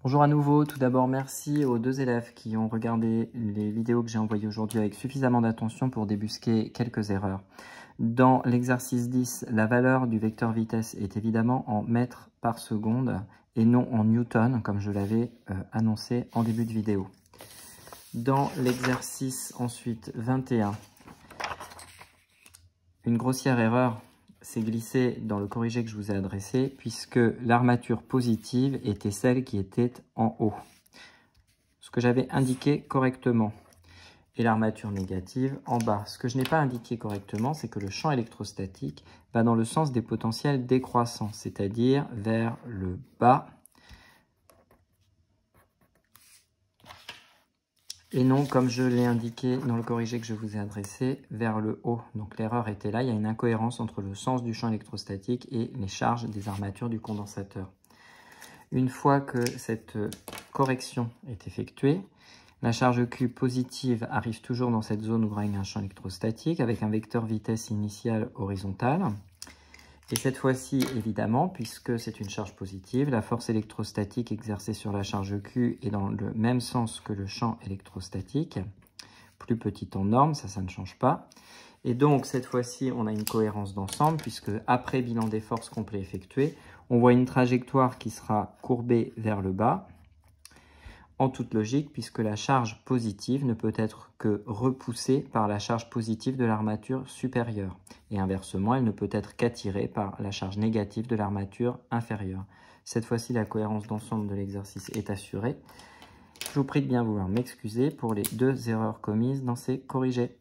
Bonjour à nouveau, tout d'abord merci aux deux élèves qui ont regardé les vidéos que j'ai envoyées aujourd'hui avec suffisamment d'attention pour débusquer quelques erreurs. Dans l'exercice 10, la valeur du vecteur vitesse est évidemment en mètres par seconde et non en newton comme je l'avais annoncé en début de vidéo. Dans l'exercice ensuite 21, une grossière erreur s'est glissée dans le corrigé que je vous ai adressé puisque l'armature positive était celle qui était en haut, ce que j'avais indiqué correctement, et l'armature négative en bas. Ce que je n'ai pas indiqué correctement, c'est que le champ électrostatique va dans le sens des potentiels décroissants, c'est-à-dire vers le bas et non, comme je l'ai indiqué dans le corrigé que je vous ai adressé, vers le haut. Donc l'erreur était là, il y a une incohérence entre le sens du champ électrostatique et les charges des armatures du condensateur. Une fois que cette correction est effectuée, la charge Q positive arrive toujours dans cette zone où règne un champ électrostatique avec un vecteur vitesse initiale horizontal. Et cette fois-ci, évidemment, puisque c'est une charge positive, la force électrostatique exercée sur la charge Q est dans le même sens que le champ électrostatique, plus petit en norme, ça ne change pas. Et donc, cette fois-ci, on a une cohérence d'ensemble, puisque après bilan des forces complet effectué, on voit une trajectoire qui sera courbée vers le bas, en toute logique, puisque la charge positive ne peut être que repoussée par la charge positive de l'armature supérieure. Et inversement, elle ne peut être qu'attirée par la charge négative de l'armature inférieure. Cette fois-ci, la cohérence d'ensemble de l'exercice est assurée. Je vous prie de bien vouloir m'excuser pour les deux erreurs commises dans ces corrigés.